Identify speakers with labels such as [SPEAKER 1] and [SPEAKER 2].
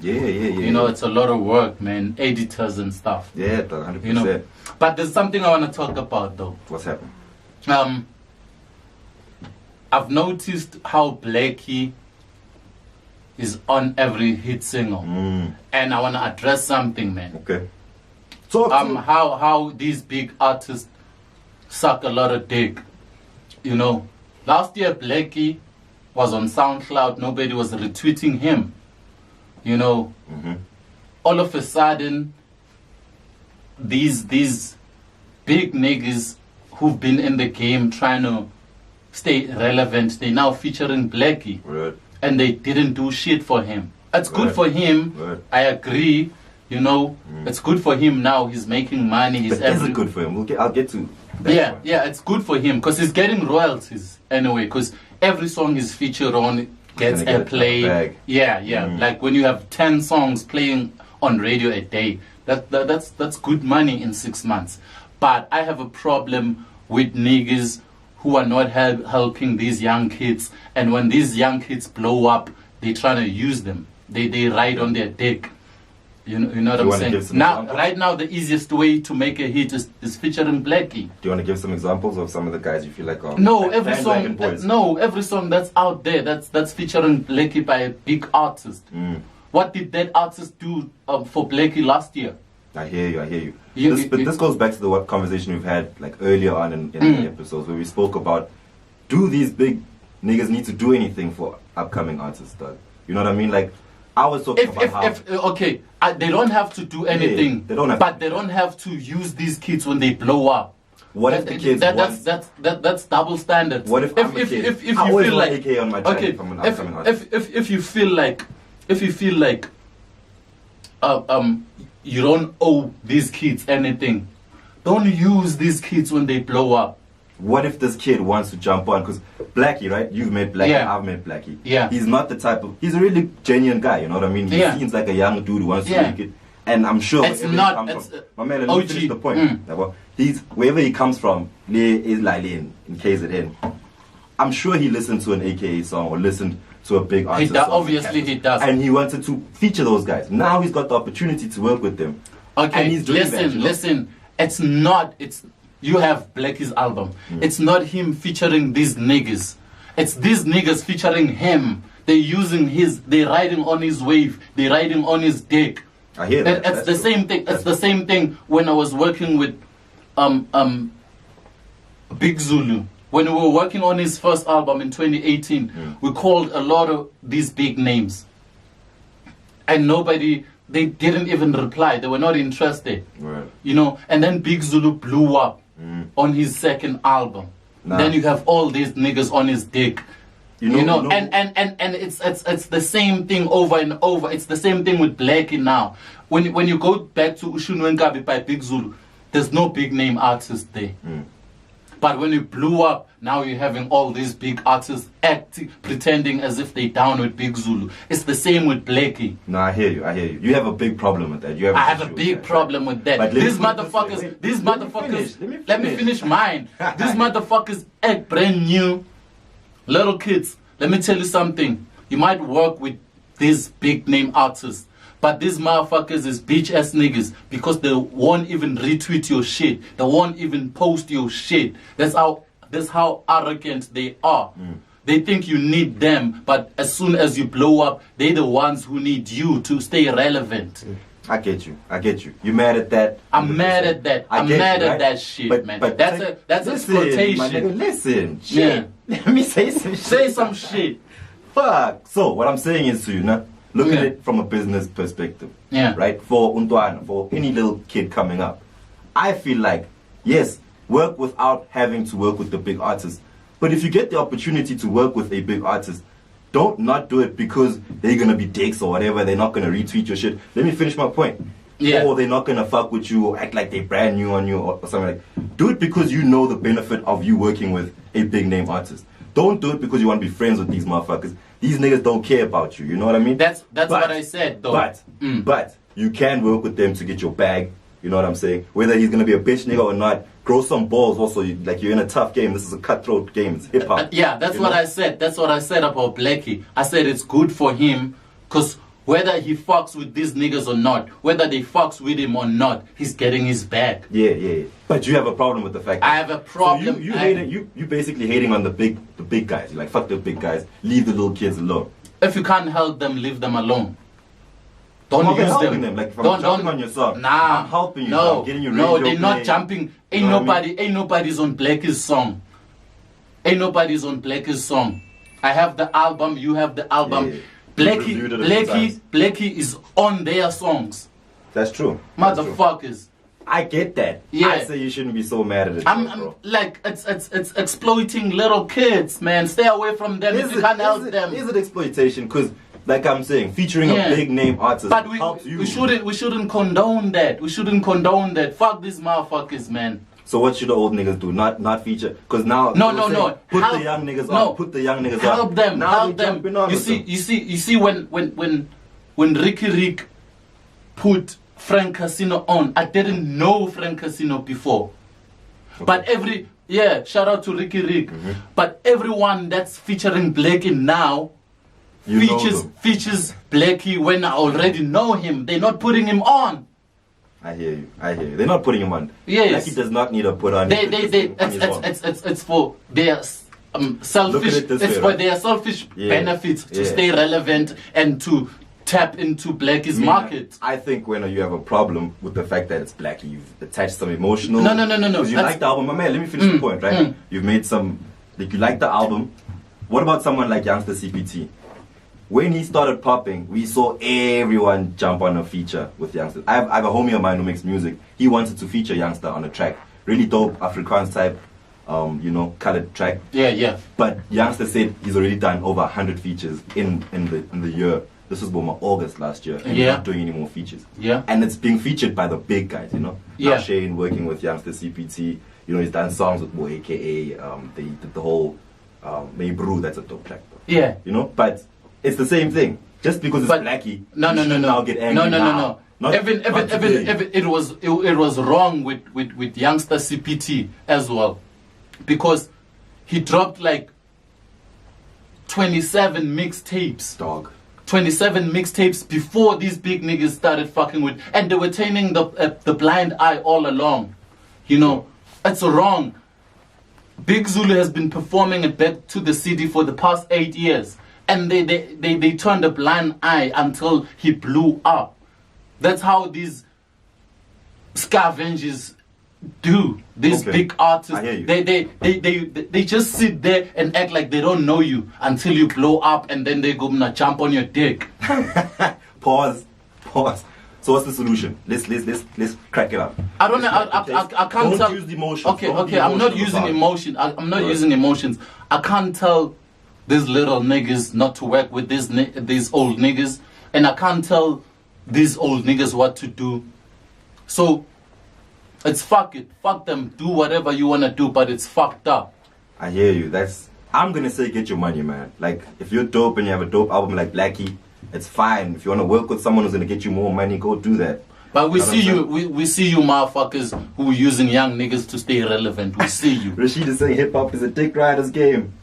[SPEAKER 1] You know, it's a lot of work, man. Editors and stuff.
[SPEAKER 2] Yeah, 100%.
[SPEAKER 1] You know, but there's something I want to talk about, though.
[SPEAKER 2] What's happening?
[SPEAKER 1] I've noticed how Blxckie is on every hit single, and I want to address something, man.
[SPEAKER 2] Okay. Talk to
[SPEAKER 1] how these big artists suck a lot of dick. You know, last year Blxckie was on SoundCloud. Nobody was retweeting him. You know, all of a sudden, these big niggas who've been in the game trying to stay relevant, they now featuring Blxckie.
[SPEAKER 2] Right.
[SPEAKER 1] And they didn't do shit for him. It's good for him.
[SPEAKER 2] Right.
[SPEAKER 1] I agree. You know, it's good for him now. He's making money. He's
[SPEAKER 2] but is it good for him? I'll get to that.
[SPEAKER 1] Yeah, it's good for him because he's getting royalties anyway. Because every song he's featured on gets airplay. Yeah. Like when you have 10 songs playing on radio a day, that's good money in 6 months. But I have a problem with niggas who are not helping these young kids, and when these young kids blow up, they trying to use them. They ride on their dick. You know what I'm saying? Now, right now, the easiest way to make a hit is featuring Blxckie.
[SPEAKER 2] Do you want to give some examples of some of the guys you feel like are
[SPEAKER 1] every song that's out there that's featuring Blxckie by a big artist. What did that artist do for Blxckie last year?
[SPEAKER 2] I hear you. But this goes back to the conversation we've had like earlier on in the episodes where we spoke about, do these big niggas need to do anything for upcoming artists, dog? You know what I mean? Like, I was talking about
[SPEAKER 1] they don't have to do anything,
[SPEAKER 2] they don't have
[SPEAKER 1] but they don't have to use these kids when they blow up.
[SPEAKER 2] What if the kids
[SPEAKER 1] that's double standards.
[SPEAKER 2] What if I'm a kid?
[SPEAKER 1] If you
[SPEAKER 2] I always
[SPEAKER 1] feel
[SPEAKER 2] want
[SPEAKER 1] like
[SPEAKER 2] AK on my channel from an upcoming artist.
[SPEAKER 1] if you feel like you don't owe these kids anything, don't use these kids when they blow up.
[SPEAKER 2] What if this kid wants to jump on? Because Blxckie, right? You've met Blxckie, I've met Blxckie.
[SPEAKER 1] Yeah.
[SPEAKER 2] He's not the type of... He's a really genuine guy, you know what I mean? He seems like a young dude who wants to make it. And I'm sure...
[SPEAKER 1] It's not...
[SPEAKER 2] My man, let me finish the point. Wherever he comes from, is like in KZN. I'm sure he listened to an AKA song or listened to a big artist song.
[SPEAKER 1] Obviously he does.
[SPEAKER 2] And he wanted to feature those guys. Now he's got the opportunity to work with them.
[SPEAKER 1] Okay,
[SPEAKER 2] and he's doing
[SPEAKER 1] listen. It's not... You have Blxckie's album. It's not him featuring these niggas. It's these niggas featuring him. They're using they're riding on his wave. They're riding on his dick.
[SPEAKER 2] I hear that.
[SPEAKER 1] It's the same thing. It's the same thing when I was working with Big Zulu. When we were working on his first album in 2018, we called a lot of these big names. And they didn't even reply. They were not interested.
[SPEAKER 2] Right.
[SPEAKER 1] You know, and then Big Zulu blew up on his second album. Then you have all these niggas on his dick. You know, and it's the same thing over and over. It's the same thing with Blxckie now. When you go back to Ushun Wenkabi by Big Zulu, there's no big name artist there. But when you blew up, now you're having all these big artists pretending as if they down with Big Zulu. It's the same with Blxckie.
[SPEAKER 2] No, I hear you. You have a big problem with that.
[SPEAKER 1] I have a big problem with that. Let me finish mine. These motherfuckers act brand new. Little kids, let me tell you something. You might work with these big name artists, but these motherfuckers is bitch ass niggas because they won't even retweet your shit. They won't even post your shit. That's how arrogant they are. They think you need them, but as soon as you blow up, they're the ones who need you to stay relevant.
[SPEAKER 2] I get you. You mad at that?
[SPEAKER 1] I'm mad at that. I'm mad at that shit, man. But that's exploitation.
[SPEAKER 2] My nigga, listen. Shit. Let me say some shit.
[SPEAKER 1] Say some shit.
[SPEAKER 2] Fuck. So what I'm saying is to you now, look at it from a business perspective.
[SPEAKER 1] Yeah.
[SPEAKER 2] Right? For Untwana, for any little kid coming up. I feel like, yes, work without having to work with the big artists. But if you get the opportunity to work with a big artist, don't not do it because they're going to be dicks or whatever. They're not going to retweet your shit. Let me finish my point.
[SPEAKER 1] Yeah.
[SPEAKER 2] Or they're not going to fuck with you or act like they're brand new on you or something like. Do it because you know the benefit of you working with a big name artist. Don't do it because you want to be friends with these motherfuckers. These niggas don't care about you. You know what I mean?
[SPEAKER 1] That's what I said, though.
[SPEAKER 2] But you can work with them to get your bag. You know what I'm saying? Whether he's going to be a bitch nigga or not, grow some balls also. Like, you're in a tough game. This is a cutthroat game. It's hip-hop.
[SPEAKER 1] Yeah, that's what I said. That's what I said about Blxckie. I said it's good for him because Whether he fucks with these niggas or not, whether they fucks with him or not, he's getting his bag.
[SPEAKER 2] Yeah. But you have a problem with the fact that
[SPEAKER 1] I have a problem.
[SPEAKER 2] So you basically hating on the big guys. You're like, fuck the big guys, leave the little kids alone.
[SPEAKER 1] If you can't help them, leave them alone. Don't
[SPEAKER 2] I'm
[SPEAKER 1] use
[SPEAKER 2] helping
[SPEAKER 1] them.
[SPEAKER 2] Like, if I'm jumping on your song,
[SPEAKER 1] Nah,
[SPEAKER 2] I'm helping you.
[SPEAKER 1] No,
[SPEAKER 2] I'm getting you
[SPEAKER 1] no,
[SPEAKER 2] radio
[SPEAKER 1] they're not
[SPEAKER 2] play.
[SPEAKER 1] jumping. Ain't
[SPEAKER 2] You know what I
[SPEAKER 1] nobody, ain't nobody's on Blxckie's song. Ain't nobody's on Blxckie's song. I have the album. You have the album.
[SPEAKER 2] Yeah.
[SPEAKER 1] Blxckie is on their songs.
[SPEAKER 2] That's true.
[SPEAKER 1] Motherfuckers.
[SPEAKER 2] I get that.
[SPEAKER 1] Yeah.
[SPEAKER 2] I say you shouldn't be so mad at it.
[SPEAKER 1] I'm like, it's exploiting little kids, man. Stay away from them if you can't help them.
[SPEAKER 2] Is it exploitation? Because, like I'm saying, featuring a big name artist helps you.
[SPEAKER 1] We shouldn't condone that. We shouldn't condone that. Fuck these motherfuckers, man.
[SPEAKER 2] So what should the old niggas do? Not feature? Because now
[SPEAKER 1] no.
[SPEAKER 2] Put the young niggas on. Put the young niggas on.
[SPEAKER 1] Help them.
[SPEAKER 2] Now
[SPEAKER 1] Help them. You see when Ricky Rick put Frank Casino on, I didn't know Frank Casino before. Okay. But shout out to Ricky Rick. Mm-hmm. But everyone that's featuring Blxckie now features Blxckie when I already know him. They're not putting him on.
[SPEAKER 2] I hear you. They're not putting him on.
[SPEAKER 1] Yes.
[SPEAKER 2] Blxckie does not need to put on.
[SPEAKER 1] It's for their selfish. It's for their selfish benefits to stay relevant and to tap into Blxckie's market.
[SPEAKER 2] I think when you have a problem with the fact that it's Blxckie, you've attached some emotional.
[SPEAKER 1] No.
[SPEAKER 2] Because you like the album, my man. Let me finish the point, right? You've made some. Like, you like the album. What about someone like Youngster CPT? When he started popping, we saw everyone jump on a feature with Youngster. I have a homie of mine who makes music. He wanted to feature Youngster on a track. Really dope Afrikaans type, colored track.
[SPEAKER 1] Yeah.
[SPEAKER 2] But Youngster said he's already done over 100 features in the year. This was about August last year, and he's not doing any more features.
[SPEAKER 1] Yeah.
[SPEAKER 2] And it's being featured by the big guys,
[SPEAKER 1] Yeah.
[SPEAKER 2] Now Shane working with Youngster CPT. He's done songs with Boy, AKA. They did the whole May Brew. That's a dope track, though.
[SPEAKER 1] Yeah.
[SPEAKER 2] But it's the same thing. Just because it's Blxckie,
[SPEAKER 1] no.
[SPEAKER 2] Now get angry.
[SPEAKER 1] No. Even it was wrong with Youngster CPT as well, because he dropped like 27 mixtapes.
[SPEAKER 2] Dog.
[SPEAKER 1] 27 mixtapes before these big niggas started fucking with, and they were turning the blind eye all along. It's wrong. Big Zulu has been performing it back to the city for the past 8 years, and they turned a blind eye until he blew up. That's how these scavengers do. These big artists,
[SPEAKER 2] I hear you.
[SPEAKER 1] they just sit there and act like they don't know you until you blow up, and then they go and jump on your dick.
[SPEAKER 2] Pause. So what's the solution? Let's crack it up.
[SPEAKER 1] I don't know. I can't tell.
[SPEAKER 2] Don't use the emotions.
[SPEAKER 1] Okay. I'm not using emotion. I'm not using emotions. I can't tell these little niggas not to work with these old niggas, and I can't tell these old niggas what to do. So it's fuck it. Fuck them. Do whatever you wanna do, but it's fucked up.
[SPEAKER 2] I hear you. I'm gonna say get your money, man. Like, if you're dope and you have a dope album like Blxckie, it's fine. If you wanna work with someone who's gonna get you more money, go do that.
[SPEAKER 1] But we see you motherfuckers who are using young niggas to stay relevant. We see you.
[SPEAKER 2] Rashid is saying hip hop is a dick rider's game.